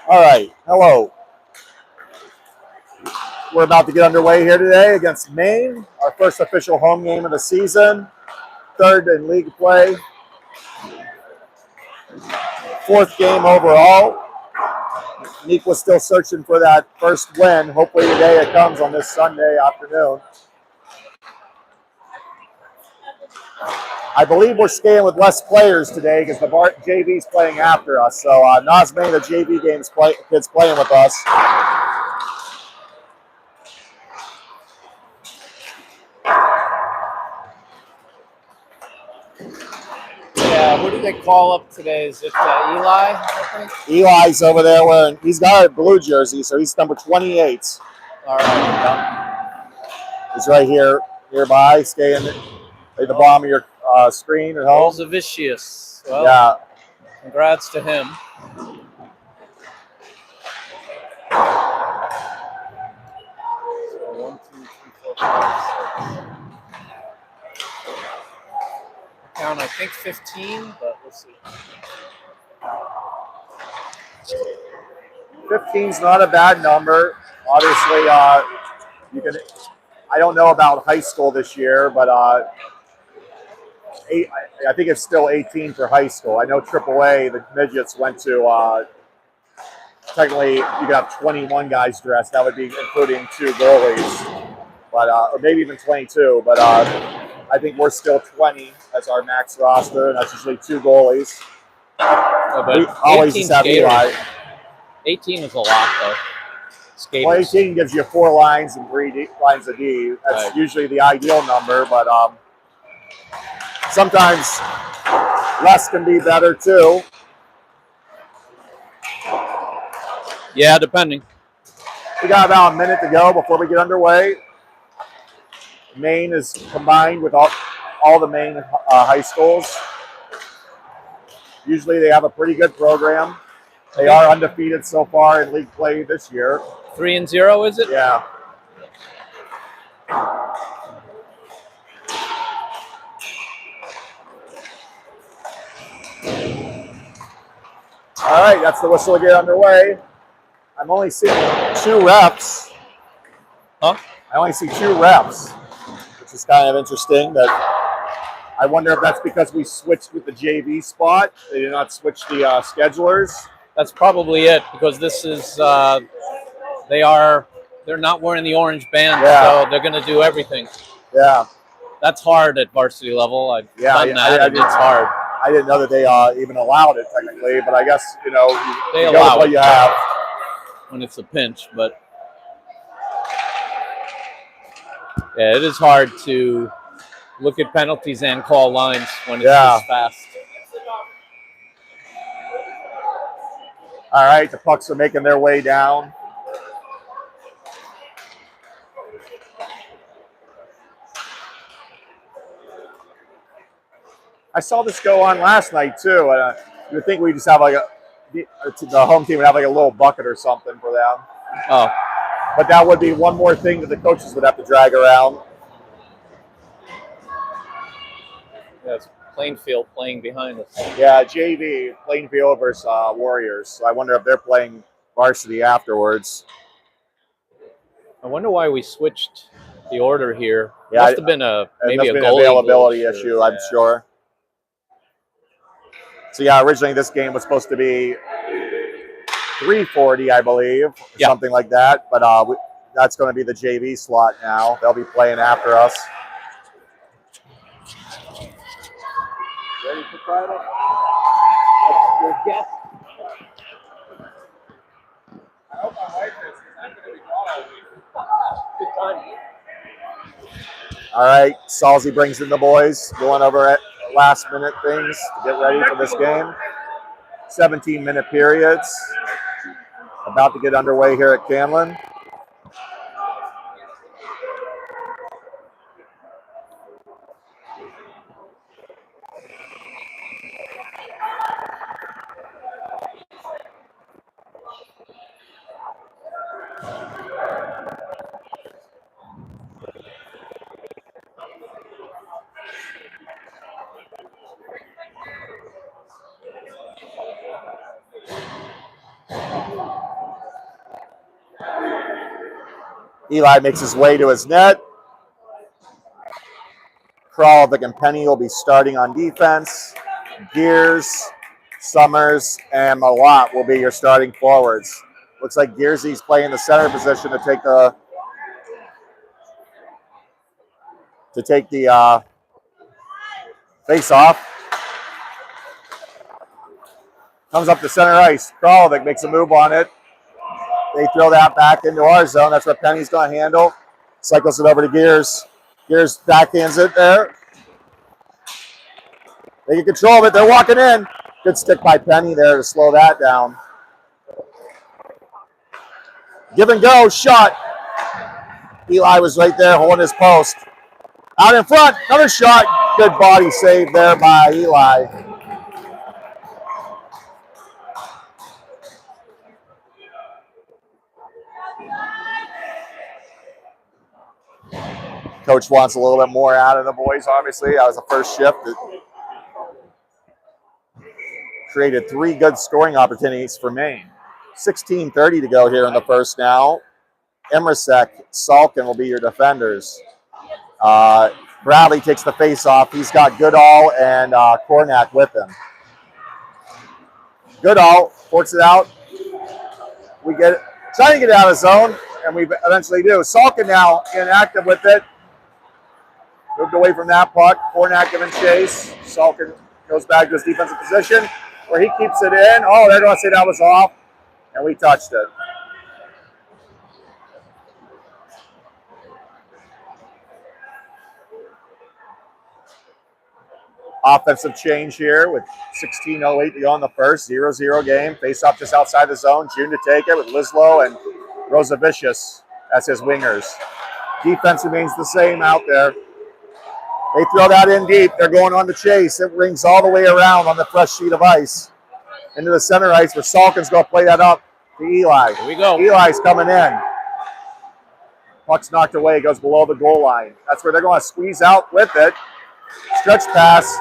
All right, hello. We're about to get underway here today against Maine, our first official home game of the season, third in league play, fourth game overall. Neuqua's still searching for that first win. Hopefully today it comes on this Sunday afternoon. I believe we're skating with less players today because the JV's playing after us. So not as many of the JV kids playing with us. Yeah, who do they call up today? Is it Eli, I think? Eli's over there wearing, he's got a blue jersey, so he's number 28. All right. He's right here, nearby, skating at the bottom of your screen at home. Kralovic. Well, yeah. Congrats to him. So 1, 2, 3, 4, 5, 6. Count, I think 15, but we'll see. 15's not a bad number. Obviously, you can. I don't know about high school this year, but I think it's still 18 for high school. I know AAA, the midgets went to. Technically, you could have 21 guys dressed. That would be including 2 goalies, but or maybe even 22. But I think we're still 20 as our max roster, and that's usually 2 goalies. We always just have Eli. 18 is a lot, though. Skaters. Well, 18 gives you 4 lines and 3 lines of D. That's right. Usually the ideal number, but sometimes less can be better too. Yeah, depending. We got about a minute to go before we get underway. Maine is combined with all the Maine high schools. Usually they have a pretty good program. They are undefeated so far in league play this year. 3-0, is it? Yeah. All right, that's the whistle to get underway. I'm only seeing 2 reps. Huh? I only see 2 reps, which is kind of interesting. That I wonder if that's because we switched with the JV spot. They did not switch the schedulers. That's probably it, because this is they're not wearing the orange band, so they're going to do everything. Yeah, that's hard at varsity level. I've done that. It's hard. I didn't know that they even allowed it technically, but I guess you allow what you have when it's a pinch. But yeah, it is hard to look at penalties and call lines when it's this fast. All right, the pucks are making their way down. I saw this go on last night too. You would think we just have like the home team would have like a little bucket or something for them. Oh, but that would be one more thing that the coaches would have to drag around. Yeah, it's Plainfield playing behind us. Yeah, JV, Plainfield versus Warriors. So I wonder if they're playing varsity afterwards. I wonder why we switched the order here. Yeah, must have been maybe a goalie availability issue, I'm sure. So yeah, originally this game was supposed to be 3:40, I believe, or something like that. But that's going to be the JV slot now. They'll be playing after us. Ready for Friday? Your guess. I hope my wife is. I'm going to be gone all week. Good time. All right, Salzy brings in the boys, going over at last minute things to get ready for this game. 17-minute periods. About to get underway here at Canlan. Eli makes his way to his net. Kralovic and Penny will be starting on defense. Gears, Summers, and Mallot will be your starting forwards. Looks like Gearsy's playing the center position to take the face off. Comes up to center ice. Kralovic makes a move on it. They throw that back into our zone. That's what Penny's going to handle. Cycles it over to Gears. Gears backhands it there. They get control of it. They're walking in. Good stick by Penny there to slow that down. Give and go. Shot. Eli was right there holding his post. Out in front. Another shot. Good body save there by Eli. Coach wants a little bit more out of the boys, obviously. That was the first shift. It created 3 good scoring opportunities for Maine. 16:30 to go here in the first now. Emrasek, Salkin will be your defenders. Bradley takes the face off. He's got Goodall and Kornak with him. Goodall forks it out. We get it, trying to get out of zone, and we eventually do. Salkin now inactive with it. Moved away from that puck. Kornak giving chase. Salkin goes back to his defensive position where he keeps it in. Oh, they're going to say that was off, and we touched it. Offensive change here with 16:08 to go in the first. 0-0 game. Face off just outside the zone. June to take it with Lislow and Rosavicius as his wingers. Defense remains the same out there. They throw that in deep. They're going on the chase. It rings all the way around on the fresh sheet of ice. Into the center ice where Salkin's going to play that up to Eli. Here we go. Eli's coming in. Puck's knocked away. Goes below the goal line. That's where they're going to squeeze out with it. Stretch pass.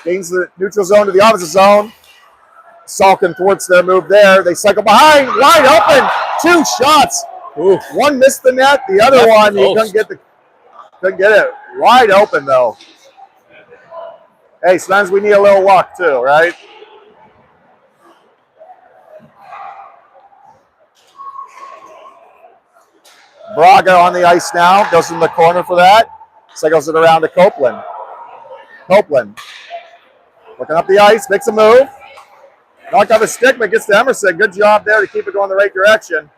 Gains the neutral zone to the opposite zone. Salkin thwarts their move there. They cycle behind. Wide open. 2 shots. Ooh. One missed the net. The other one, he couldn't get it. Wide open, though. Hey, sometimes we need a little luck, too, right? Braga on the ice now. Goes in the corner for that. Cycles it around to Copeland. Copeland. Looking up the ice. Makes a move. Knocked off a stick, but gets to Emerson. Good job there to keep it going the right direction.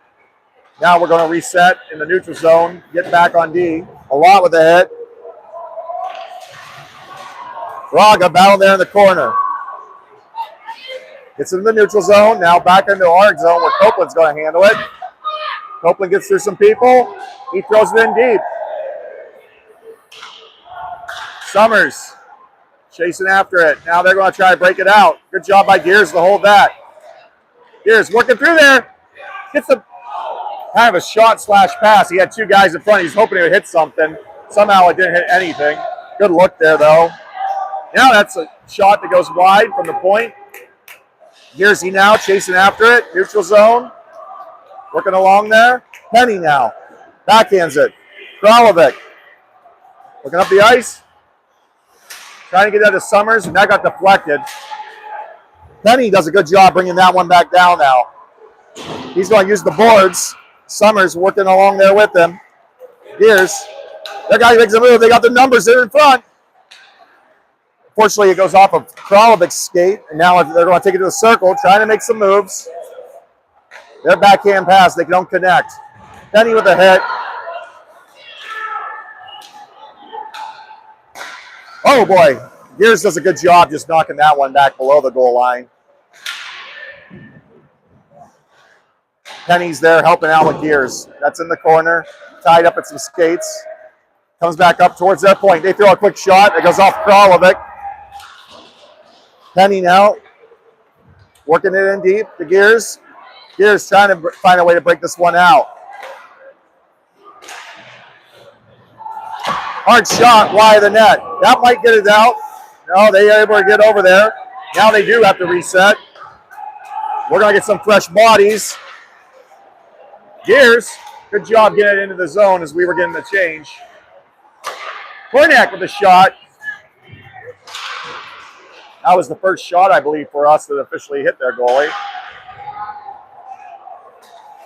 Now we're going to reset in the neutral zone. Get back on D. A lot with the hit. Braga battle there in the corner. Gets into the neutral zone. Now back into our zone where Copeland's going to handle it. Copeland gets through some people. He throws it in deep. Summers chasing after it. Now they're going to try to break it out. Good job by Gears to hold that. Gears working through there. Gets the kind of a shot slash pass. He had 2 guys in front. He's hoping it would hit something. Somehow it didn't hit anything. Good look there, though. Now that's a shot that goes wide from the point. Gears he now chasing after it. Neutral zone. Working along there. Penny now. Backhands it. Kralovic. Looking up the ice. Trying to get that to Summers, and that got deflected. Penny does a good job bringing that one back down now. He's going to use the boards. Summers working along there with him. Gears. That guy makes a move. They got the numbers there in front. Fortunately, it goes off of Kralovic's skate, and now they're going to take it to the circle, trying to make some moves. Their backhand pass, they don't connect. Penny with a hit. Oh, boy. Gears does a good job just knocking that one back below the goal line. Penny's there helping out with Gears. That's in the corner, tied up at some skates. Comes back up towards their point. They throw a quick shot. It goes off Kralovic. Penny now working it in deep to Gears. Gears trying to find a way to break this one out. Hard shot wide of the net. That might get it out. No, they are able to get over there. Now they do have to reset. We're going to get some fresh bodies. Gears Good job getting it into the zone as we were getting the change. Kornak with a shot. That was the first shot, I believe, for us that officially hit their goalie.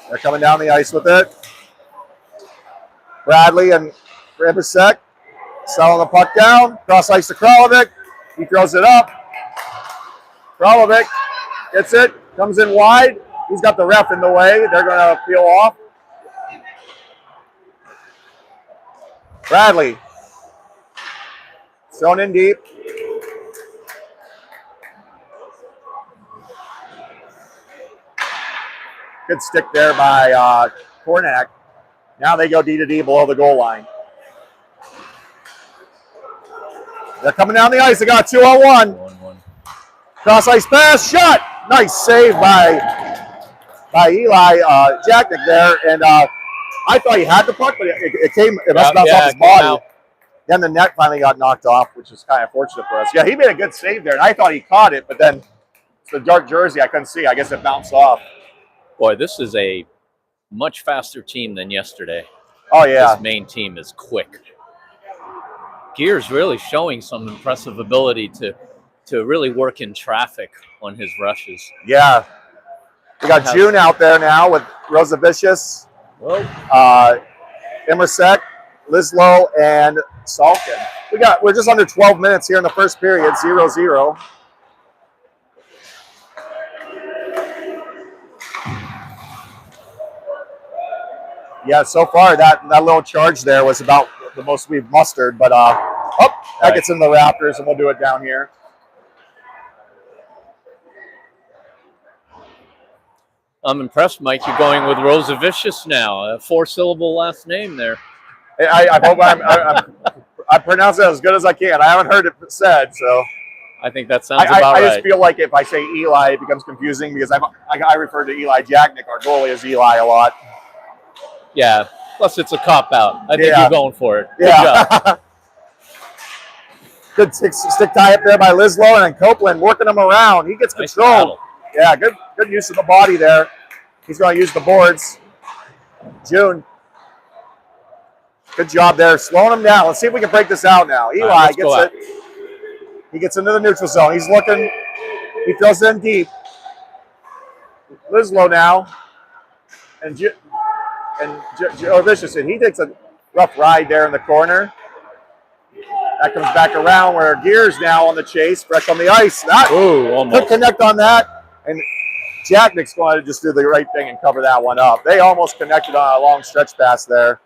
They're coming down the ice with it. Bradley and Ribasek selling the puck down. Cross ice to Kralovic. He throws it up. Kralovic gets it. Comes in wide. He's got the ref in the way. They're going to peel off. Bradley. Thrown in deep. Good stick there by Kornak. Now they go D to D below the goal line. They're coming down the ice. They got 2-on-1. 1-1. Cross ice pass, shot. Nice save by Eli Jacknick there. And I thought he had the puck, but it came, it must bounce off his body. Out. Then the net finally got knocked off, which is kind of fortunate for us. Yeah, he made a good save there, and I thought he caught it, but then it's the dark jersey. I couldn't see. I guess it bounced off. Boy, this is a much faster team than yesterday. Oh, yeah. This Maine team is quick. Gear's really showing some impressive ability to really work in traffic on his rushes. Yeah. We got June out there now with Rosavicius, Immersek, Lislow, and Salkin. We're just under 12 minutes here in the first period, 0-0. Yeah, so far that little charge there was about the most we've mustered, but that gets in the Raptors, and we'll do it down here. I'm impressed, Mike. You're going with Rosavicius now, a 4-syllable last name there. I hope I pronounce it as good as I can. I haven't heard it said, so. I think that sounds about I right. just feel like if I say Eli, it becomes confusing because I refer to Eli Jacknick, our goalie, as Eli a lot. Yeah, plus it's a cop-out. I think you're going for it. Good job. Good stick tie up there by Lislow, and then Copeland working him around. He gets control. Battle. Yeah, good use of the body there. He's going to use the boards. June. Good job there, slowing him down. Let's see if we can break this out now. Eli gets it. He gets into the neutral zone. He's looking. He throws it in deep. Lislow now. And Vicious, and he takes a rough ride there in the corner. That comes back around where Gear's now on the chase, fresh on the ice. That could connect on that. And Jacknick's going to just do the right thing and cover that one up. They almost connected on a long stretch pass there.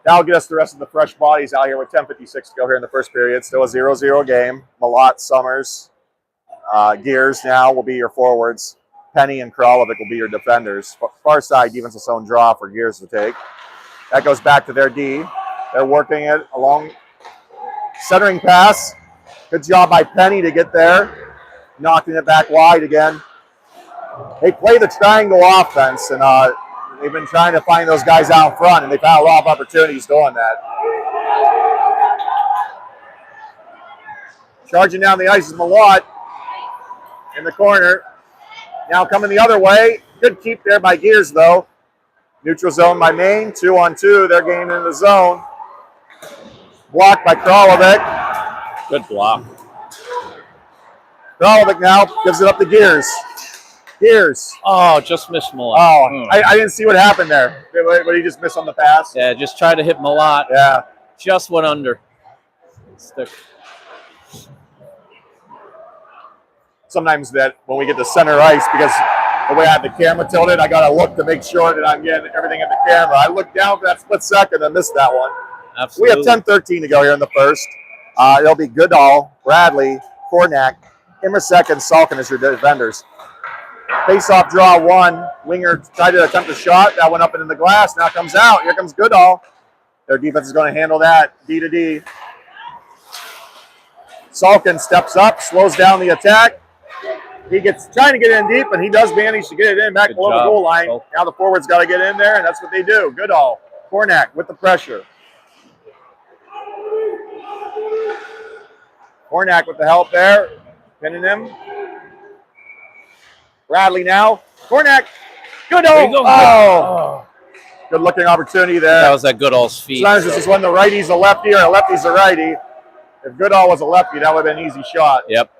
That'll get us the rest of the fresh bodies out here with 10:56 to go here in the first period. Still a 0-0 game. Mallot, Summers, Gears now will be your forwards. Penny and Kralovic will be your defenders. Far side defensive zone draw for Gears to take. That goes back to their D. They're working it along centering pass. Good job by Penny to get there. Knocking it back wide again. They play the triangle offense, and they've been trying to find those guys out in front, and they found a lot of opportunities doing that. Charging down the ice is Mallot in the corner. Now coming the other way. Good keep there by Gears, though. Neutral zone by Maine. 2-on-2. They're getting in the zone. Blocked by Kralovic. Good block. Kralovic now gives it up to Gears. Gears. Oh, just missed Mallot. I didn't see what happened there. But he just missed on the pass. Yeah, just tried to hit Mallot. Yeah. Just went under. Stick. Sometimes that when we get to center ice, because the way I have the camera tilted, I got to look to make sure that I'm getting everything in the camera. I looked down for that split second and missed that one. Absolutely. We have 10:13 to go here in the first. It'll be Goodall, Bradley, Kornak, Immersek, and Salkin as your defenders. Face-off draw one. Winger tried to attempt a shot. That went up into the glass. Now comes out. Here comes Goodall. Their defense is going to handle that. D to D. Salkin steps up, slows down the attack. He gets trying to get in deep, and he does manage to get it in back below the goal line. Now the forwards got to get in there, and that's what they do. Goodall, Kornak with the pressure. Kornak with the help there, pinning him. Bradley now. Kornak Goodall. Oh. Good looking opportunity there. That was at Goodall's feet. Sometimes this is when the righty's a lefty or a lefty's a righty. If Goodall was a lefty, that would have been an easy shot. Yep.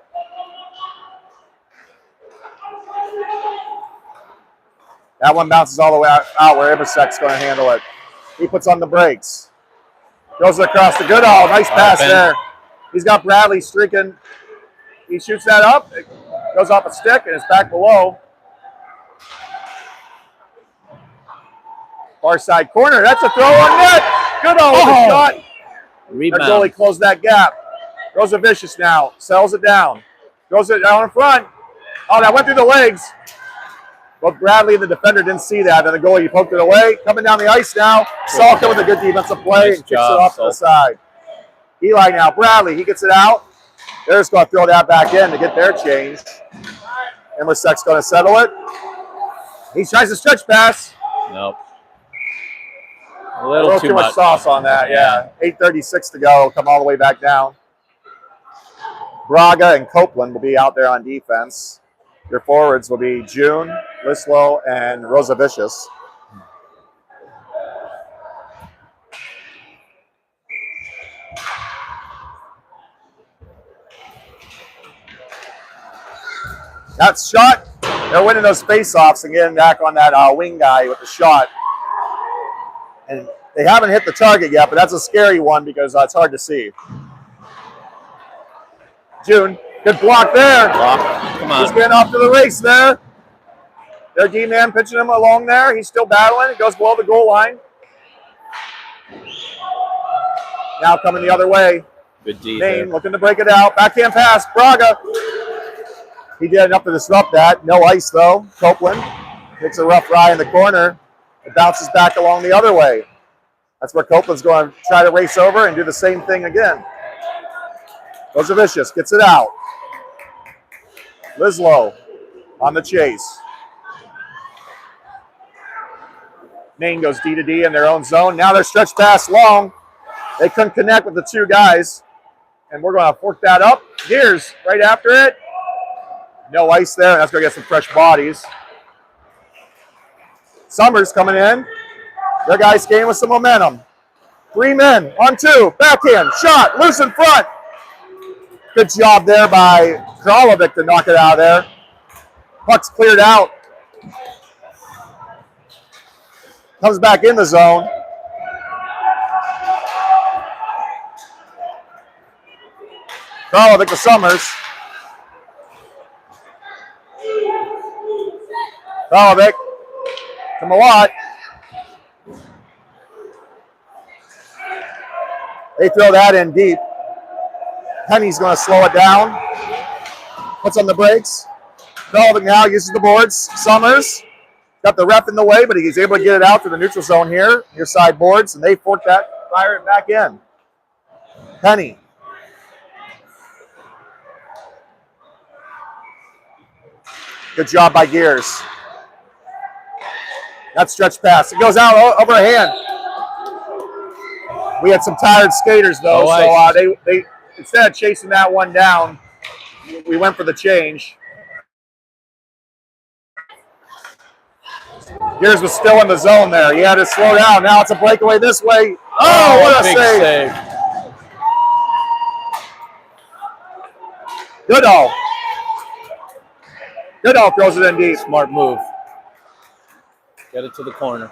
That one bounces all the way out where Iversec's going to handle it. He puts on the brakes. Goes across to Goodall. Nice pass there. He's got Bradley streaking. He shoots that up. It goes off a stick and it's back below. Far side corner. That's a throw on net. Goodall with a shot. Rebound. Their goalie closed that gap. Kralovic now sells it down. Goes it down in front. Oh, that went through the legs. But Bradley, the defender, didn't see that. And the goalie poked it away. Coming down the ice now. Salka with a good defensive play and kicks it off to the side. Eli now. Bradley, he gets it out. They're just going to throw that back in to get their change. Iversec's going to settle it. He tries to stretch pass. Nope. A little too much sauce on that, yeah. 8:36 to go. Come all the way back down. Braga and Copeland will be out there on defense. Your forwards will be June, Lislow, and Rosavicius. That shot, they're winning those face-offs and getting back on that wing guy with the shot. And they haven't hit the target yet, but that's a scary one because it's hard to see. June, good block there. Come on. He's getting off to the race there. Their D-man pitching him along there. He's still battling. It goes below the goal line. Now coming the other way. Good D Maine there. looking to break it out. Backhand pass. Braga. He did enough to disrupt that. No ice, though. Copeland takes a rough ride in the corner. It bounces back along the other way. That's where Copeland's going to try to race over and do the same thing again. Rosavicius gets it out. Lislow on the chase. Maine goes D to D in their own zone. Now they're stretched pass long. They couldn't connect with the two guys. And we're going to fork that up. Gears right after it. No ice there. That's going to get some fresh bodies. Summers coming in. Their guys came with some momentum. 3 men on 2. Backhand. Shot. Loose in front. Good job there by Kralovic to knock it out of there. Puck's cleared out. Comes back in the zone. Kralovic to Summers. Kralovic to Mallot. They throw that in deep. Penny's going to slow it down. Puts on the brakes. Kralovic now uses the boards. Summers got the ref in the way, but he's able to get it out to the neutral zone here, near side boards, and they fork that, fire it back in. Penny. Good job by Gears. That stretch pass. It goes out over a hand. We had some tired skaters, though, so they instead of chasing that one down, we went for the change. Gears was still in the zone there. He had to slow down. Now it's a breakaway this way. Oh, what a save. Goodall. Goodall throws it in deep. Smart move. Get it to the corner.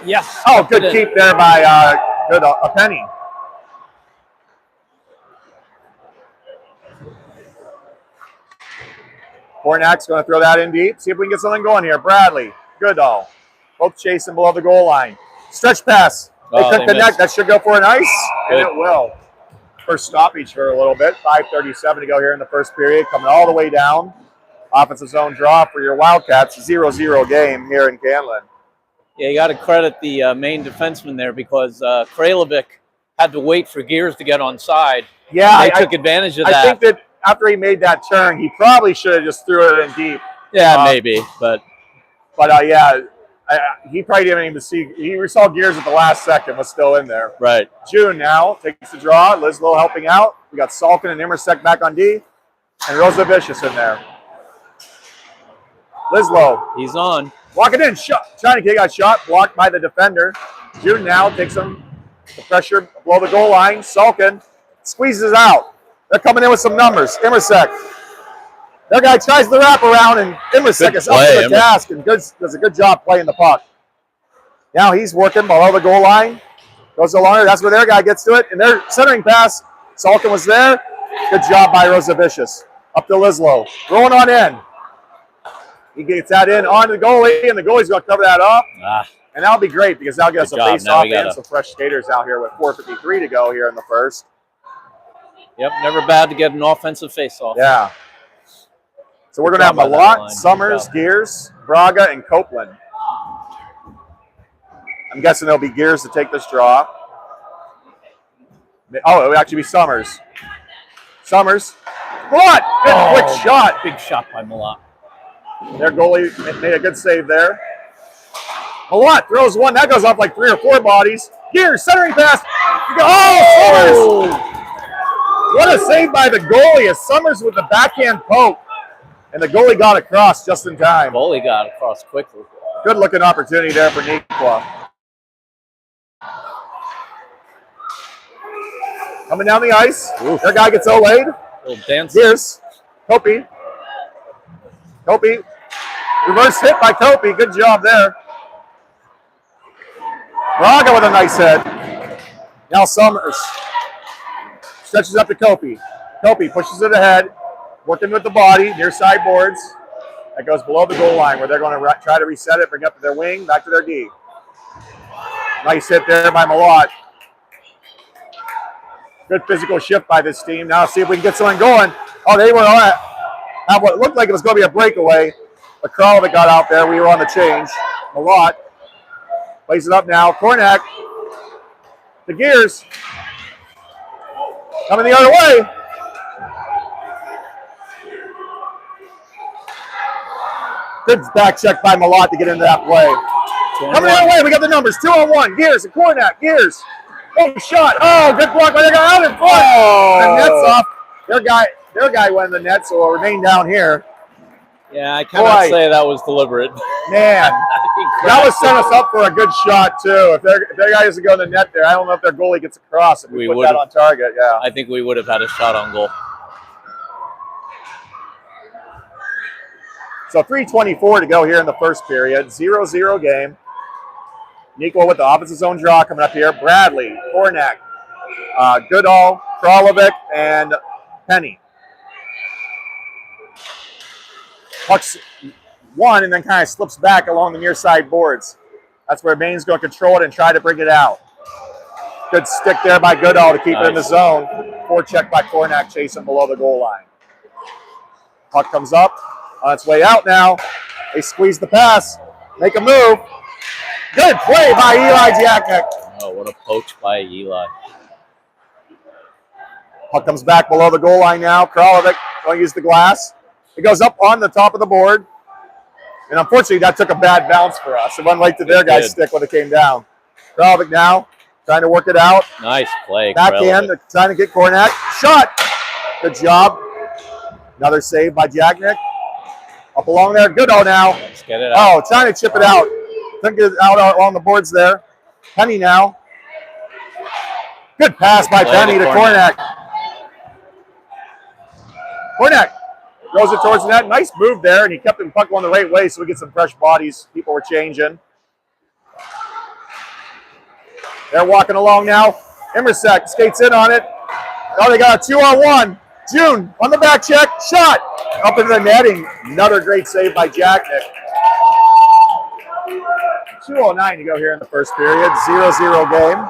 Yes. Oh, good keep there by Goodall. A Penny. Kornak's going to throw that in deep. See if we can get something going here. Bradley, Goodall, both chasing below the goal line. Stretch pass. They couldn't connect. Missed. That should go for an ice, and it will. First stoppage for a little bit. 5:37 to go here in the first period. Coming all the way down. Offensive zone draw for your Wildcats. 0-0 game here in Canlan. Yeah, you got to credit the Maine defenseman there because Kralovic had to wait for Gears to get on side. Yeah, they took advantage of that. I think that after he made that turn, he probably should have just threw it in deep. Yeah, maybe, but yeah, he probably didn't even see. He saw Gears at the last second, was still in there. Right. June now takes the draw. Lislow helping out. We got Salkin and Iversec back on D, and Rosavicius in there. Lislow. He's on. Walking in, trying to get a shot, blocked by the defender. June now takes him the pressure below the goal line. Salkin squeezes out. They're coming in with some numbers. Immersek. Their guy tries the wraparound, and Immersek is up to the task and does a good job playing the puck. Now he's working below the goal line. Goes along. That's where their guy gets to it. And their centering pass, Salkin was there. Good job by Rosavicius. Up to Lislow. Rolling on in. He gets that in on the goalie, and the goalie's going to cover that up. And that'll be great because that'll get us a face-off and some fresh skaters out here with 4:53 to go here in the first. Yep, never bad to get an offensive face-off. Yeah. So we're going to have Mallot, Summers, Gears, Braga, and Copeland. I'm guessing there'll be Gears to take this draw. Oh, it would actually be Summers. Summers. What? Quick shot. Big shot by Mallot. Their goalie made a good save there. Mallot throws one. That goes off like 3 or 4 bodies. Gears, centering pass. Oh, Summers! What a save by the goalie as Summers with the backhand poke. And the goalie got across just in time. Goalie got across quickly. Good looking opportunity there for Neuqua. Coming down the ice. Oof. Their guy gets Olayed. Little dance. Gears. Kopi. Reverse hit by Kopi. Good job there. Braga with a nice head. Now Summers. Stretches up to Kopi. Kopi pushes it ahead. Working with the body. Near side boards. That goes below the goal line where they're going to try to reset it. Bring up to their wing. Back to their D. Nice hit there by Mallot. Good physical shift by this team. Now see if we can get someone going. Oh, they were have what looked like it was going to be a breakaway. But Kralovic got out there. We were on the change. Mallot plays it up now. Kornak. The Gears. Coming the other way. Good back check by Mallot to get into that play. Coming the other way. We got the numbers. 2-on-1. Gears and Kornak. Gears. Oh, shot. Oh, good block by the guy out in front. Oh. The net's off. Their guy went in the net, so it'll remain down here. Yeah, I cannot say that was deliberate. Man, that would set us up for a good shot, too. If their guy doesn't go in the net there, I don't know if their goalie gets across. If we put that on target, yeah. I think we would have had a shot on goal. So 3:24 to go here in the first period. 0-0 game. Neuqua with the opposite zone draw coming up here. Bradley, Kornak, Goodall, Kralovic, and Penny. Pucks one and then kind of slips back along the near side boards. That's where Maine's going to control it and try to bring it out. Good stick there by Goodall to keep it in the zone. Forecheck by Kornak chasing below the goal line. Puck comes up on its way out now. They squeeze the pass, make a move. Good play by Eli Jacknick. Oh, what a poach by Eli. Puck comes back below the goal line now. Kralovic going to use the glass. It goes up on the top of the board. And unfortunately, that took a bad bounce for us. It went right to their guy's stick when it came down. Kralovic now trying to work it out. Nice play. Backhand, trying to get Kornak. Shot. Good job. Another save by Jacknick. Up along there. Goodall now. Let's get it out. Oh, trying to chip it out. Couldn't get it out on the boards there. Penny now. Good pass by Penny to Kornak. Kornak throws it towards the net. Nice move there, and he kept the puck going the right way so we get some fresh bodies. People were changing. They're walking along now. Immersek skates in on it. Oh, they got a 2-on-1. June on the back check. Shot. Up into the netting. Another great save by Jacknick. 2:09 to go here in the first period. 0-0 game.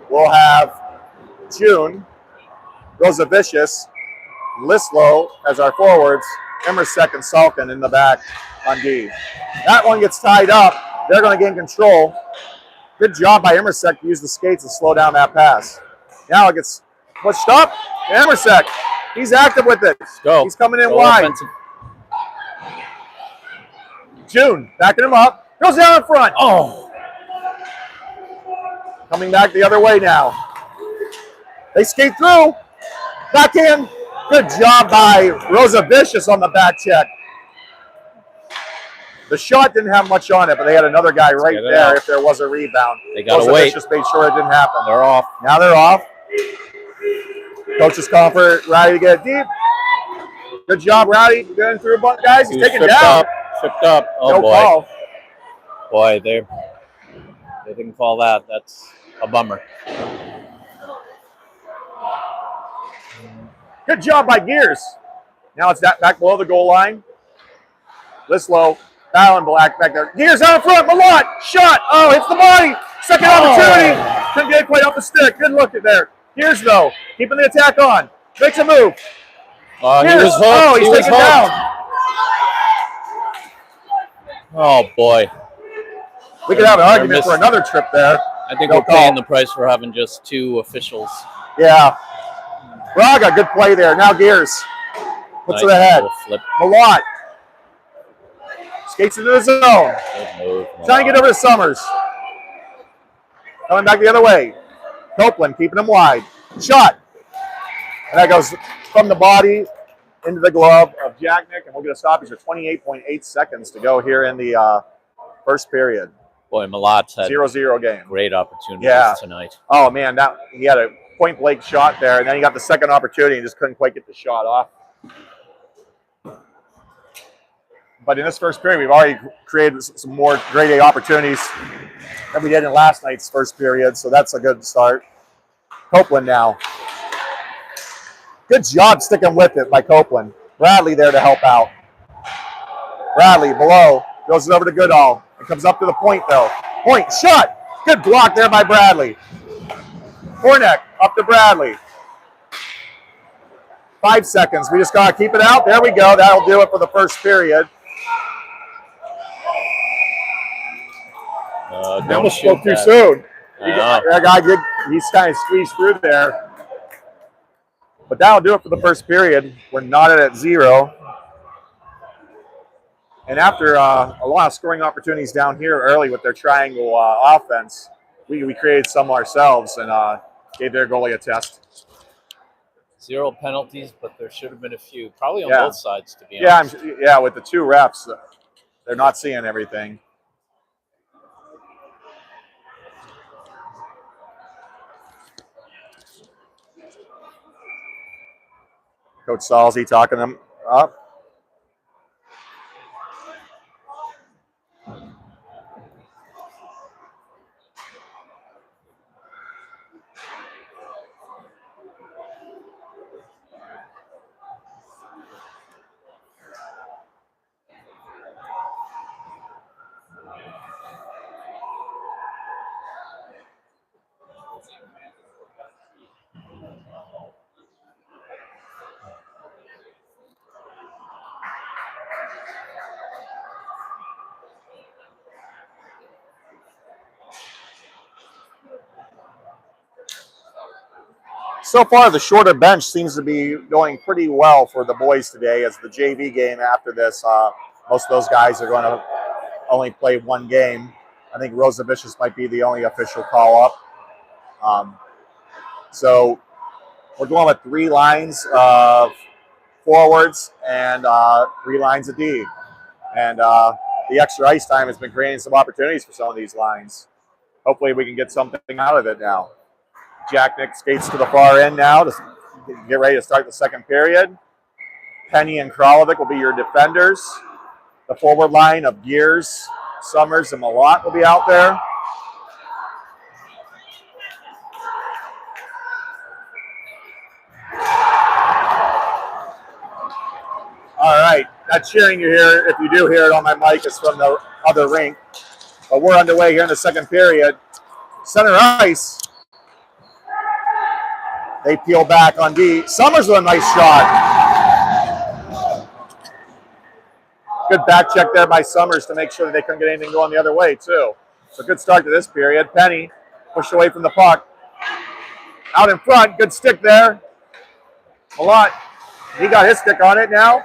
We'll have June, Rosavicius, Lislow as our forwards, Immersek and Salkin in the back on D. That one gets tied up. They're going to gain control. Good job by Immersek to use the skates to slow down that pass. Now it gets pushed up. Immersek, he's active with it. Let's go. He's coming in wide. Offensive. June backing him up. Goes down in front. Oh. Coming back the other way now. They skate through. Backhand. Good job by Rosa Vicious on the back check. The shot didn't have much on it, but they had another guy right there out. if there was a rebound. They got to Rosa wait. Vicious made sure it didn't happen. They're off. Now they're off. Coach is calling for Rowdy to get it deep. Good job, Rowdy. Going through a bunch, guys. He's taking down. Tripped up. Oh, no boy. Call. Boy, they didn't call that. That's a bummer. Good job by Gears. Now it's back below the goal line. Lislow, battling Black back there. Gears out in front. Mallot, shot. Oh, hits the body. Second opportunity. Couldn't get it quite off the stick. Good look at there. Gears, though, keeping the attack on. Makes a move. He was hooked. Oh, he's taken down. Oh, boy. We could have an argument for another trip there. I think we're paying the price for having just 2 officials. Yeah. Braga, good play there. Now Gears puts it ahead. Mallot skates into the zone. Trying to get over to Summers. Coming back the other way. Copeland keeping him wide. Shot. And that goes from the body into the glove of Jacknick, and we'll get a stoppage of 28.8 seconds to go here in the first period. Boy, Mallot's had 0-0 game. Great opportunities tonight. Oh, man, he had a point-blank shot there, and then he got the second opportunity and just couldn't quite get the shot off. But in this first period, we've already created some more grade A opportunities than we did in last night's first period, so that's a good start. Copeland now. Good job sticking with it by Copeland. Bradley there to help out. Bradley below. Goes it over to Goodall. It comes up to the point, though. Point, shot. Good block there by Bradley. Kornak up to Bradley. 5 seconds. We just got to keep it out. There we go. That'll do it for the first period. Don't spoke too soon. That guy he's kind of squeezed through there. But that'll do it for the first period. We're knotted at 0. And after a lot of scoring opportunities down here early with their triangle offense, we created some ourselves and gave their goalie a test. 0 penalties, but there should have been a few, probably on both sides, to be honest. Yeah, with the 2 refs, they're not seeing everything. Coach Salzy talking them up. So far, the shorter bench seems to be going pretty well for the boys today. As the JV game after this, most of those guys are going to only play 1 game. I think Rosa Vicious might be the only official call-up. So we're going with 3 lines of forwards and 3 lines of D. And the extra ice time has been creating some opportunities for some of these lines. Hopefully we can get something out of it now. Jacknick skates to the far end now to get ready to start the second period. Penny and Kralovic will be your defenders. The forward line of Gears, Summers, and Mallot will be out there. All right, that cheering you hear, if you do hear it on my mic, is from the other rink. But we're underway here in the second period. Center ice. They peel back on D. Summers with a nice shot. Good back check there by Summers to make sure that they couldn't get anything going the other way, too. So good start to this period. Penny pushed away from the puck. Out in front, good stick there. Mallot, he got his stick on it now.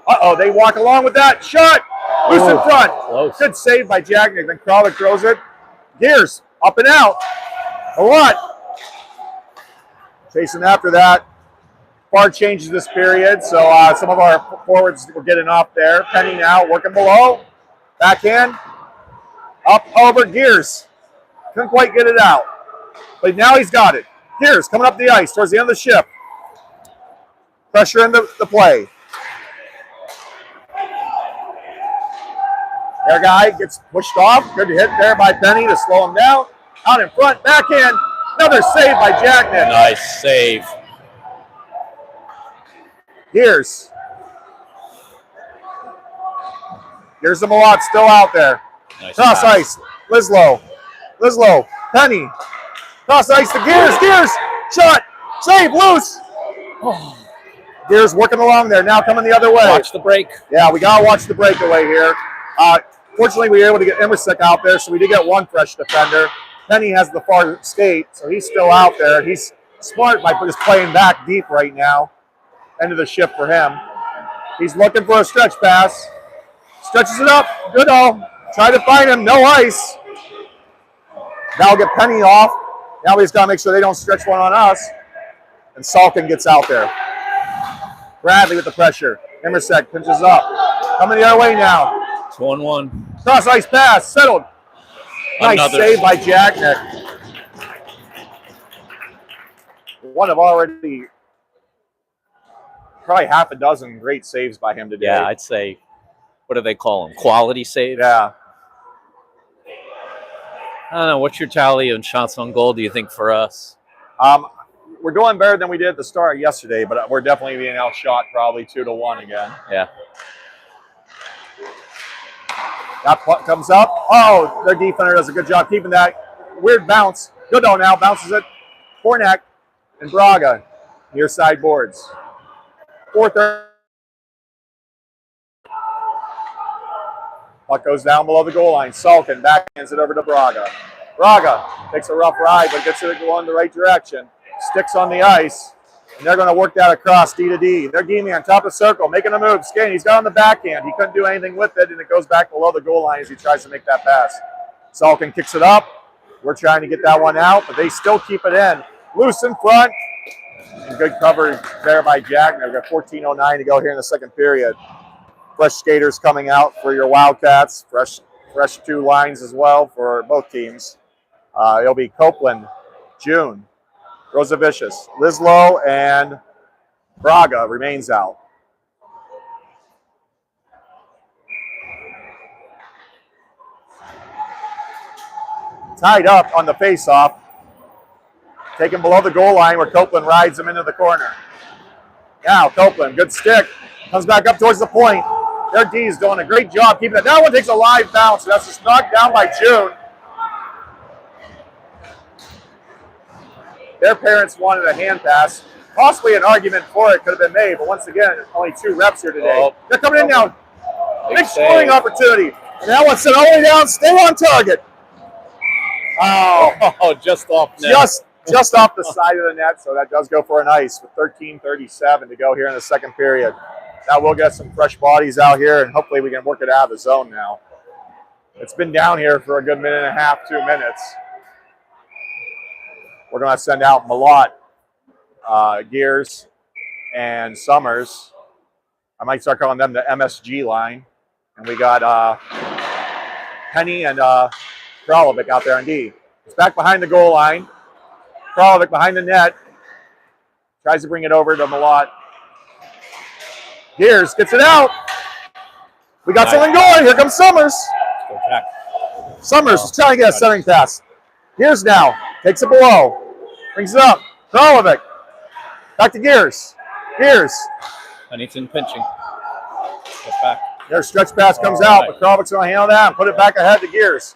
Uh-oh, they walk along with that. Shot! Loose in front. Close. Good save by Jacknick. Then Kralovic throws it. Gears, up and out. Mallot. Chasing after that. bar changes this period, so some of our forwards were getting off there. Penny now working below. Backhand. Up over Gears. Couldn't quite get it out. But now he's got it. Gears coming up the ice towards the end of the shift. Pressure in the play. Their guy gets pushed off. Good hit there by Penny to slow him down. Out in front, backhand. Another save by Jacknick. Nice save. Gears. Here's the Mallot still out there. Nice Cross pass. ice. Lislow. Penny. Cross ice to Gears. Gears. Shot. Save. Loose. Oh. Gears working along there. Now coming the other way. Watch the break. Yeah, we got to watch the breakaway here. Fortunately, we were able to get Emersick out there, so we did get one fresh defender. Penny has the far skate, so he's still out there. He's smart by just playing back deep right now. End of the shift for him. He's looking for a stretch pass. Stretches it up. Goodall. Try to find him. No ice. That'll get Penny off. Now we just got to make sure they don't stretch one on us. And Salkin gets out there. Bradley with the pressure. Emersick pinches up. Coming the other way now. 2-on-1. Cross ice pass. Settled. Nice Another save by Jacknick. One of already probably half a dozen great saves by him today. Yeah, I'd say, what do they call them? Quality saves? Yeah. I don't know. What's your tally on shots on goal, do you think, for us? We're doing better than we did at the start yesterday, but we're definitely being outshot probably 2-1 again. Yeah. That puck comes up. Oh, their defender does a good job keeping that. Weird bounce. Goodall now bounces it. Kornak and Braga near side boards. 4-3. Puck goes down below the goal line. Salkin backhands it over to Braga. Braga takes a rough ride, but gets it going the right direction. Sticks on the ice, and they're going to work that across D to D. They're Geemy on top of the circle, making a move. Skating. He's got on the backhand. He couldn't do anything with it, and it goes back below the goal line as he tries to make that pass. Salkin kicks it up. We're trying to get that one out, but they still keep it in. Loose in front. And good cover there by Jack. We've got 14:09 to go here in the second period. Fresh skaters coming out for your Wildcats. Fresh two lines as well for both teams. It'll be Copeland, June, Rosavicius, Lislow, and Braga remains out. Tied up on the faceoff. Taken below the goal line where Copeland rides him into the corner. Now Copeland, good stick. Comes back up towards the point. Their D is doing a great job keeping it. That one takes a live bounce. That's just knocked down by June. Their parents wanted a hand pass. Possibly an argument for it could have been made, but once again, only 2 reps here today. Oh. They're coming in now. Big scoring save. opportunity. And that one sent all the way down. Stay on target. Oh, just off net. Just off the side of the net, so that does go for an ice with 13:37 to go here in the second period. Now we'll get some fresh bodies out here, and hopefully we can work it out of the zone now. It's been down here for a good minute and a half, 2 minutes. We're going to send out Mallot, Gears, and Summers. I might start calling them the MSG line. And we got Penny and Kralovic out there on D. It's back behind the goal line. Kralovic behind the net. Tries to bring it over to Mallot. Gears gets it out. We got something going. Here comes Summers. Go back. Summers is trying to get a centering pass. Gears now. Takes it below. Brings it up. Kralovic. Back to Gears. Gears. Pennington pinching. Get back. Their stretch pass comes out, but Kralovic's going to handle that and put it back ahead to Gears.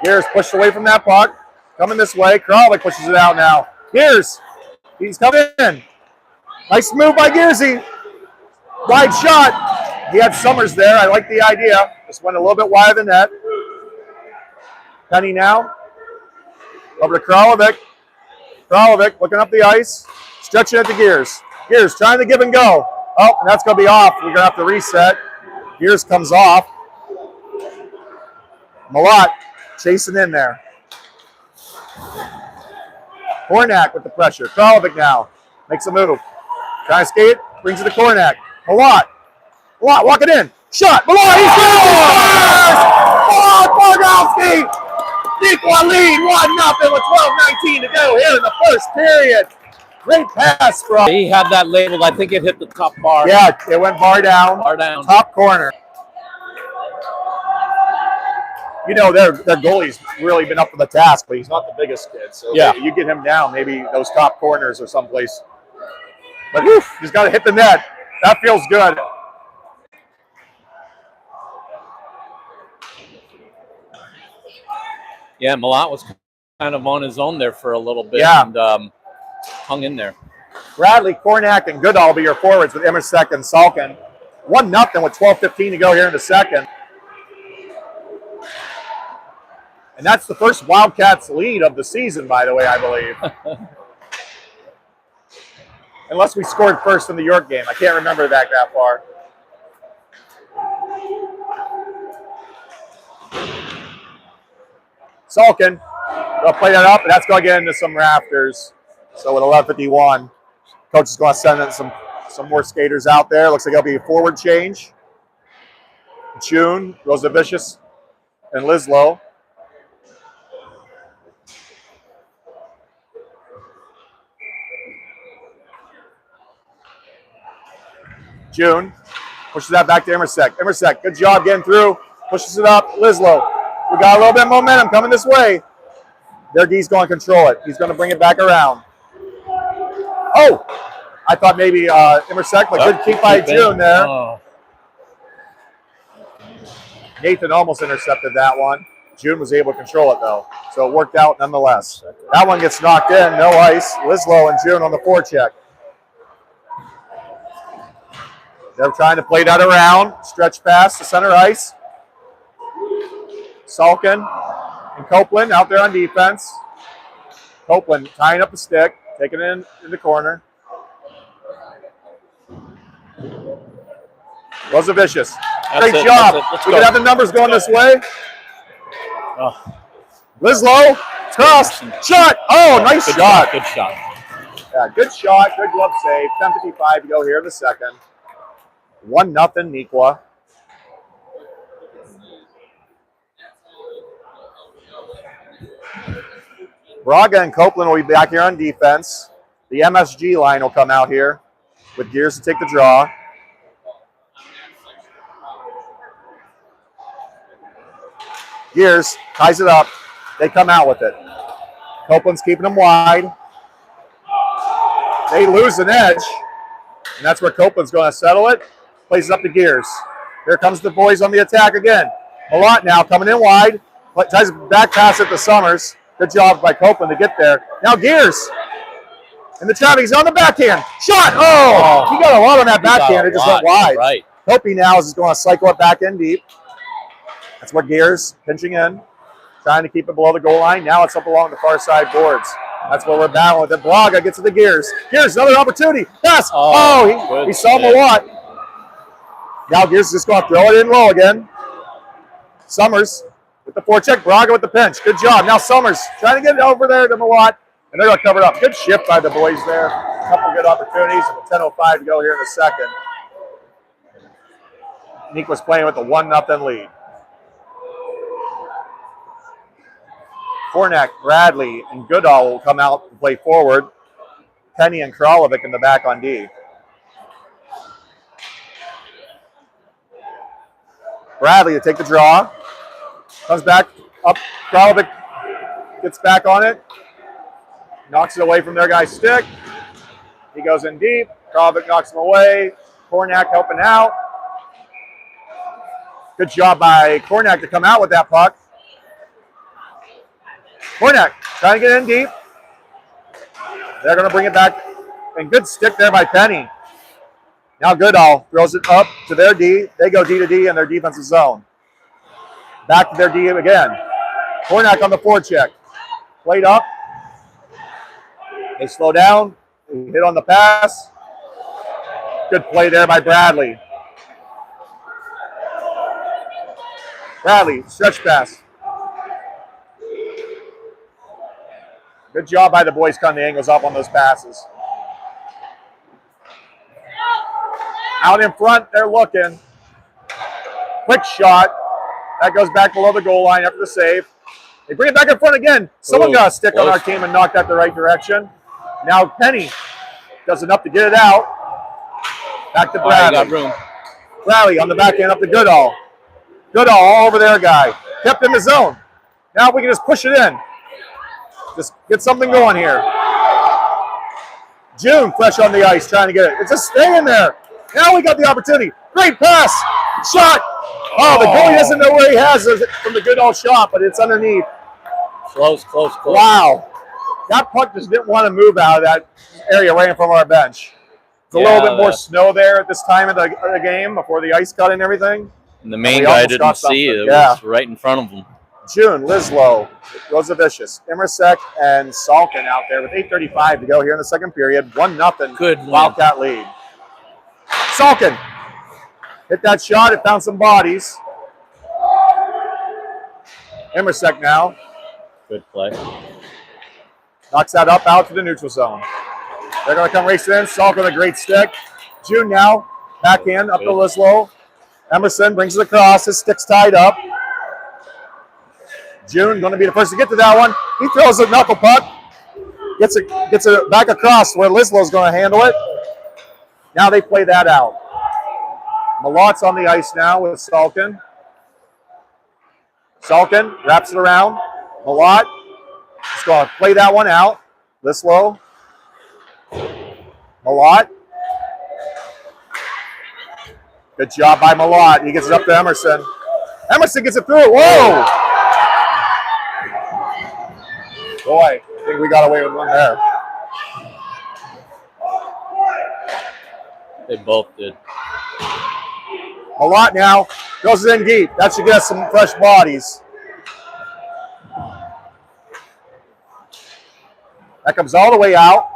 Gears pushed away from that puck. Coming this way. Kralovic pushes it out now. Gears. He's coming in. Nice move by Gearsy. Wide shot. He had Summers there. I like the idea. Just went a little bit wide of the net. Penny now. Over to Kralovic. Kralovic looking up the ice. Stretching it to Gears. Gears trying to give and go. Oh, and that's going to be off. We're going to have to reset. Gears comes off. Mallot chasing in there. Kornak with the pressure. Kralovic now makes a move. Trying to skate, brings it to Kornak. Mallot, walking in. Shot. Mallot, he scores! Mallot Bogowski! Neuqua lead 1-0 with 12:19 to go here in the first period. Great pass from. He had that labeled. I think it hit the top bar. Yeah, it went bar down. Bar down. Top corner. You know, their goalie's really been up for the task, but he's not the biggest kid. So yeah, you get him down, maybe those top corners or someplace. But he's got to hit the net. That feels good. Yeah, Mallot was kind of on his own there for a little bit and hung in there. Bradley, Kornak, and Goodall will be your forwards with Emersek and Salkin. 1-0 with 12:15 to go here in the second. And that's the first Wildcats lead of the season, by the way, I believe. Unless we scored first in the York game. I can't remember that far. Salkin, they'll play that up, and that's going to get into some rafters. So with 11:51, coach is going to send in some more skaters out there. Looks like it'll be a forward change. June, Rosavicius, and Lislow. June pushes that back to Emersek. Emersek, good job getting through. Pushes it up. Lislow. We got a little bit of momentum coming this way. Their D's going to control it. He's going to bring it back around. Oh! I thought maybe Emersek, but good keep by June there. Oh. Nathan almost intercepted that one. June was able to control it, though. So it worked out nonetheless. That one gets knocked in. No ice. Lislow and June on the forecheck. They're trying to play that around. Stretch pass to center ice. Salkin and Copeland out there on defense. Copeland tying up the stick, taking it in the corner. Rosavicius. Great job. We can have the numbers going this way. Oh. Lislow, toss, shot. Oh, nice shot. Good shot. Yeah, good shot. Good glove save. 10:55 to go here in the second. 1-0 Neuqua. Braga and Copeland will be back here on defense. The MSG line will come out here with Gears to take the draw. Gears ties it up. They come out with it. Copeland's keeping them wide. They lose an edge, and that's where Copeland's going to settle it. Plays it up to Gears. Here comes the boys on the attack again. Mallot now coming in wide. Ties back pass it to Summers. Good job by Copeland to get there. Now Gears. And the traffic, he's on the backhand. Shot! Oh! He got a lot on that backhand. It just went wide. Right. Hopi now is going to cycle it back in deep. That's what Gears pinching in. Trying to keep it below the goal line. Now it's up along the far side boards. That's where we're battling with it. Braga gets to the Gears. Gears, another opportunity. Pass! He saw him a lot. Now Gears is just going to throw it in low again. Summers with the forecheck. Braga with the pinch. Good job. Now Summers trying to get it over there to Mallot. And they're going to cover it up. Good shift by the boys there. A couple good opportunities. 10:05 to go here in the second. Neuqua's playing with a 1-0 lead. Kornak, Bradley, and Goodall will come out and play forward. Penny and Kralovic in the back on D. Bradley to take the draw. Comes back up. Kralovic gets back on it. Knocks it away from their guy's stick. He goes in deep. Kralovic knocks him away. Kornak helping out. Good job by Kornak to come out with that puck. Kornak trying to get in deep. They're going to bring it back. And good stick there by Penny. Now Goodall throws it up to their D. They go D to D in their defensive zone. Back to their D again. Kornak on the forecheck. Played up. They slow down. They hit on the pass. Good play there by Bradley. Bradley, stretch pass. Good job by the boys cutting the angles up on those passes. Out in front, they're looking. Quick shot. That goes back below the goal line after the save. They bring it back in front again. Someone got a stick on our team and knocked that the right direction. Now Penny does enough to get it out. Back to Bradley. Got room. Bradley on the back end up to Goodall. Goodall all over their guy. Kept in the zone. Now we can just push it in. Just get something going here. June fresh on the ice trying to get it. It's just staying there. Now we got the opportunity. Great pass. Shot. Oh, the goalie doesn't know where he has it from the Goodall shot, but it's underneath. Close. Wow. That puck just didn't want to move out of that area right in front of our bench. It's a little bit more snow there at this time of the game before the ice cut and everything. And the main guy didn't see it. It was right in front of him. June, Lislow, Rosavicius, Immersek, and Salkin out there with 8:35 to go here in the second period. 1-0. Good Wildcat lead. Salkin hit that shot. It found some bodies. Immersek now. Good play. Knocks that up out to the neutral zone. They're going to come racing in. Salk with a great stick. June now. Back in, up to Lislow. Emerson brings it across. His stick's tied up. June going to be the first to get to that one. He throws a knuckle puck. Gets it back across where Lislow's going to handle it. Now they play that out. Mallot's on the ice now with Salkin. Salkin wraps it around. Mallot is going to play that one out. Lislow. Mallot. Good job by Mallot. He gets it up to Emerson. Emerson gets it through. Whoa! Boy, I think we got away with one there. They both did. Mallot now goes it in deep. That should get us some fresh bodies. That comes all the way out.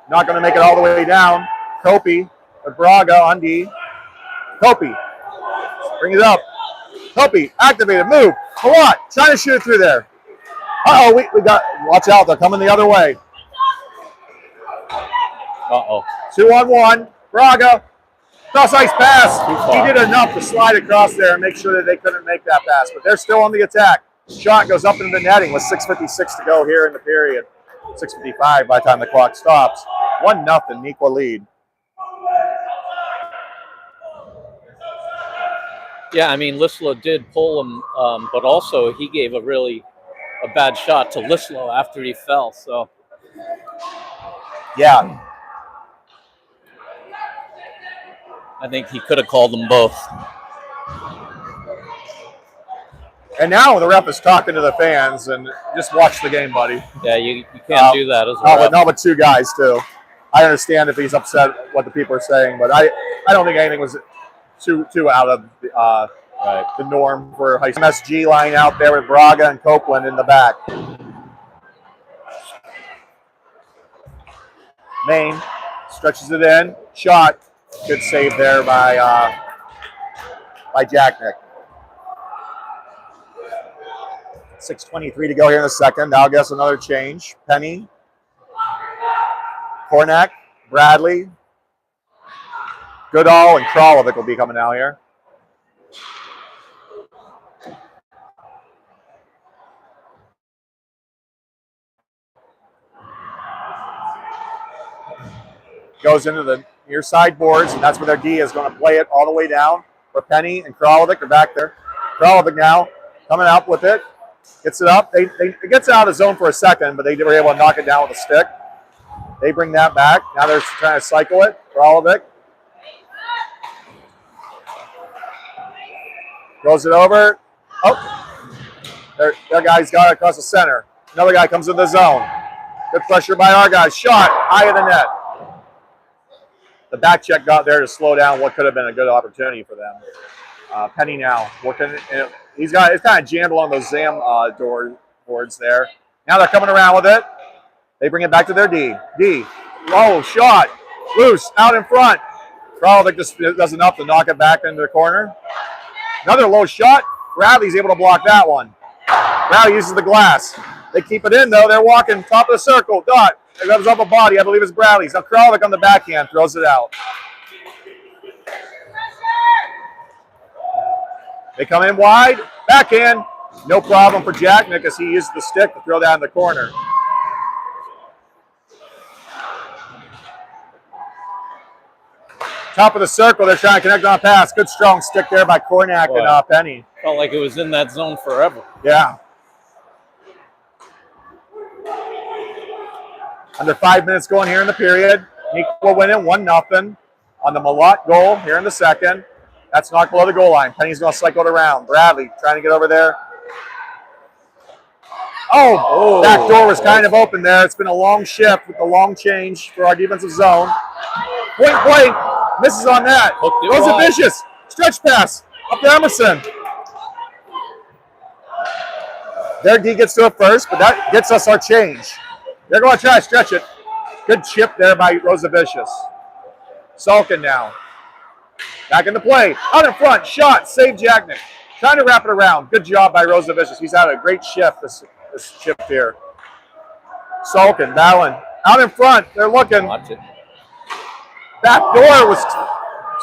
Not going to make it all the way down. Kopi with Braga on D. Kopi. Bring it up. Kopi, activated, move. Mallot, trying to shoot it through there. Uh-oh, we got, watch out, they're coming the other way. 2-on-1, Braga. Cross ice pass. He did enough to slide across there and make sure that they couldn't make that pass, but they're still on the attack. Shot goes up into the netting with 6:56 to go here in the period. 6:55 by the time the clock stops. 1-0, Neuqua lead. Yeah, I mean, Lislow did pull him, but also he gave a bad shot to Lislow after he fell. So, yeah, I think he could have called them both. And now the ref is talking to the fans, and just watch the game, buddy. Yeah, you can't do that as well. No, but two guys too. I understand if he's upset what the people are saying, but I don't think anything was too out of the norm for high school. MSG line out there with Braga and Copeland in the back. Maine stretches it in. Shot. Good save there by Jacknick. 6:23 to go here in the second. Now I guess another change. Penny. Kornak. Bradley. Goodall and Kralovic will be coming out here. Goes into the near side boards, and that's where their D is going to play it all the way down. For Penny and Kralovic are back there. Kralovic now coming out with it. Gets it up. It gets out of the zone for a second, but they were able to knock it down with a stick. They bring that back. Now they're trying to cycle it. Kralovic. Throws it over. Oh, their guy's got it across the center. Another guy comes in the zone. Good pressure by our guys. Shot high of the net. The back check got there to slow down what could have been a good opportunity for them. Penny now working. It's kind of jammed along those ZAM boards there. Now they're coming around with it. They bring it back to their D. D. Low shot. Loose out in front. Kralovic just does enough to knock it back into the corner. Another low shot. Bradley's able to block that one. Bradley uses the glass. They keep it in, though. They're walking top of the circle. Dot. It comes up a body. I believe it's Bradley's. Now Kralovic on the backhand throws it out. They come in wide. Backhand. No problem for Jacknick as he used the stick to throw that in the corner. Top of the circle. They're trying to connect on a pass. Good strong stick there by Kornak and Penny. Felt like it was in that zone forever. Yeah. Under 5 minutes going here in the period. Neuqua winning 1-0 on the Mallot goal here in the second. That's knocked below the goal line. Penny's going to cycle it around. Bradley trying to get over there. Oh, back door was kind of open there. It's been a long shift with the long change for our defensive zone. Point blank. Misses on that. Goes it vicious. Stretch pass. Up to Emerson. Their D gets to it first, but that gets us our change. They're going to try to stretch it. Good chip there by Rosavicius. Salkin now. Back into play. Out in front. Shot. Save Jacknick. Trying to wrap it around. Good job by Rosavicius. He's had a great shift this chip here. Salkin battling. Out in front. They're looking. Watch it. Back door was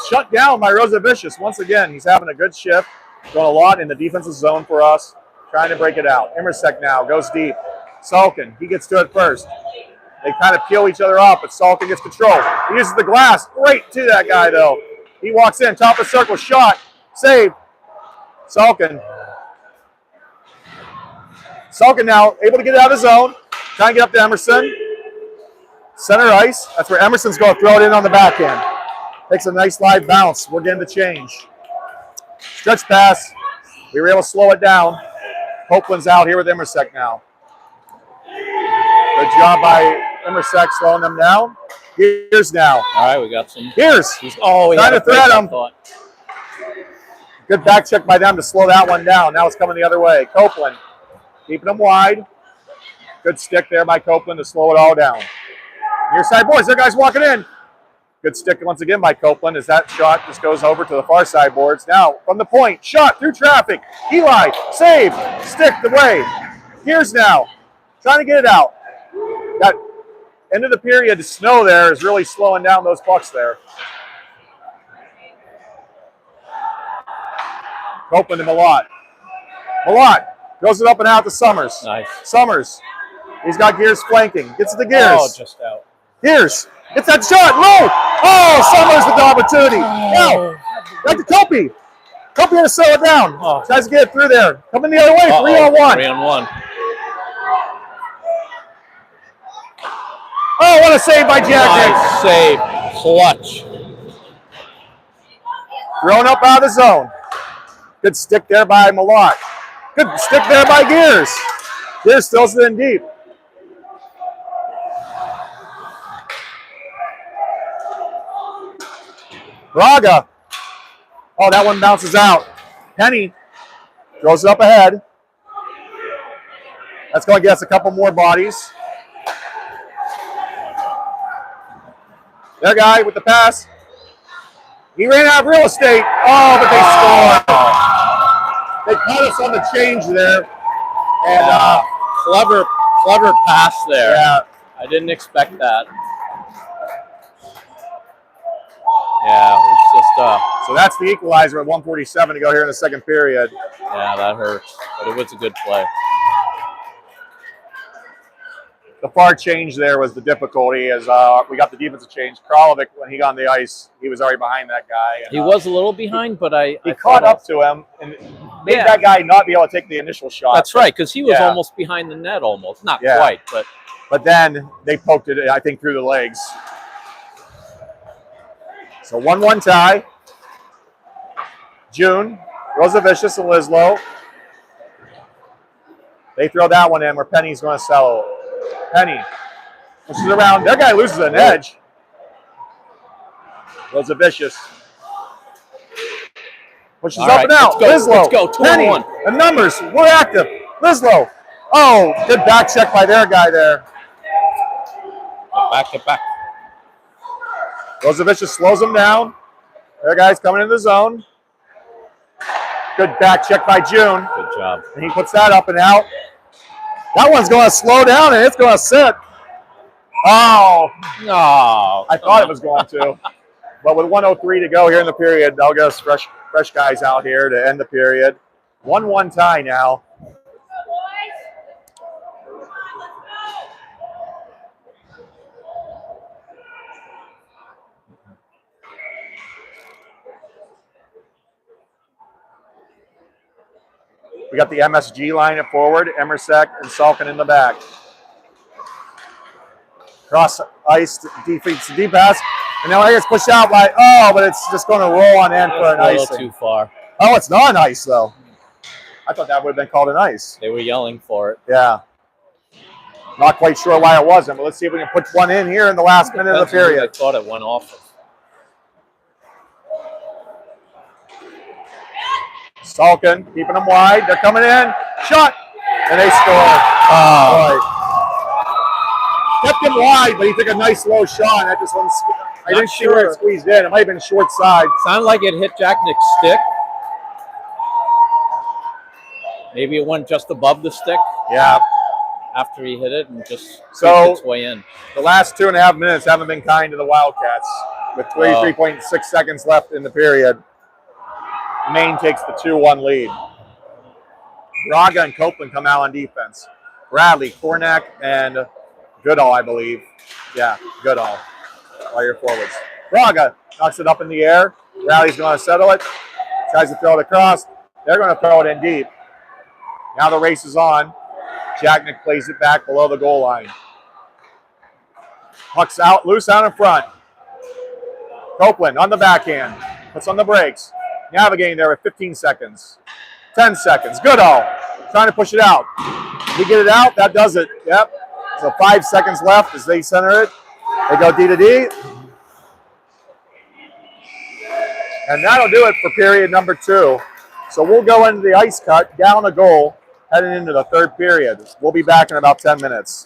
shut down by Rosavicius. Once again, he's having a good shift. Going a lot in the defensive zone for us. Trying to break it out. Immersek now goes deep. Salkin, he gets to it first. They kind of peel each other off, but Salkin gets control. He uses the glass. Right to that guy, though. He walks in, top of the circle, shot, save. Salkin. Salkin now able to get out of the zone. Trying to get up to Emerson. Center ice. That's where Emerson's going to throw it in on the backhand. Takes a nice live bounce. We're getting the change. Stretch pass. We were able to slow it down. Copeland's out here with Immersek now. Good job by Immersek slowing them down. Gears now. All right, we got some. Gears. Trying to thread him. Good back check by them to slow that one down. Now it's coming the other way. Copeland keeping them wide. Good stick there by Copeland to slow it all down. Near side boards. There guys walking in. Good stick once again by Copeland as that shot just goes over to the far side boards. Now from the point. Shot through traffic. Eli. Save. Stick the way. Gears now. Trying to get it out. That end of the period, the snow there is really slowing down those pucks there. Copeland to Mallot. Mallot goes it up and out to Summers. Nice. Summers. He's got Gears flanking. Gets it to Gears. Oh, just out. Gears. Gets that shot. Low. Oh, Summers with the opportunity. Now, back to Copey. Copey had to slow it down. Tries to get it through there. Coming the other way. 3-on-1. 3-on-1. Oh, what a save by Jacknick. Nice save. Clutch. Thrown up out of the zone. Good stick there by Mallot. Good stick there by Gears. Gears throws it in deep. Braga. Oh, that one bounces out. Penny throws it up ahead. That's going to get us a couple more bodies. Their guy with the pass. He ran out of real estate. Oh, but they scored. They caught us on the change there. And clever pass there. Yeah. I didn't expect that. Yeah, it was just so that's the equalizer at 1:47 to go here in the second period. Yeah, that hurts. But it was a good play. The far change there was the difficulty as we got the defensive change. Kralovic, when he got on the ice, he was already behind that guy. And, he was a little behind, but I caught up to him and made that guy not be able to take the initial shot. That's right, because he was almost behind the net almost. Not quite, but. But then they poked it, I think, through the legs. So 1-1 tie. June, Rosavicius and Lislow. They throw that one in where Penny's going to settle. Penny pushes around. That guy loses an edge. Rosavicius pushes up and out. Lislow. Let's go. 2-1. Penny. The numbers. We're active. Lislow. Oh, good back check by their guy there. Get back. Rosavicius slows him down. Their guy's coming in the zone. Good back check by June. Good job. And he puts that up and out. That one's going to slow down and it's going to sit. Oh, No. I thought it was going to. But with 1:03 to go here in the period, they'll get us fresh guys out here to end the period. 1-1 tie now. We got the MSG line at forward, Emersek and Salkin in the back. Cross ice, defeats the deep pass, and now it gets pushed out by, but it's just going to roll on in for an A little icing. too far. Oh, it's not an ice, though. I thought that would have been called an ice. They were yelling for it. Yeah. Not quite sure why it wasn't, but let's see if we can put one in here in the last minute of the period. I thought it went off. Salkin keeping them wide. They're coming in. Shot. And they score. Oh. Kept him wide, but he took a nice low shot. That just wasn't. I didn't see where it squeezed in. It might have been short side. Sounded like it hit Jack Nick's stick. Maybe it went just above the stick. Yeah. After he hit it and just so its way in. The last 2.5 minutes haven't been kind to the Wildcats. With 33.6 seconds left in the period, Maine takes the 2-1 lead. Braga and Copeland come out on defense. Bradley, Kornak, and Goodall, I believe. Yeah, Goodall are your forwards. Braga knocks it up in the air. Bradley's going to settle it. Tries to throw it across. They're going to throw it in deep. Now the race is on. Jacknick plays it back below the goal line. Puck's out, loose out in front. Copeland on the backhand. Puts on the brakes. Navigating there with 15 seconds. 10 seconds. Goodall trying to push it out. We get it out. That does it. Yep. So 5 seconds left as they center it. They go D to D. And that'll do it for period number 2. So we'll go into the ice cut, down a goal, heading into the third period. We'll be back in about 10 minutes.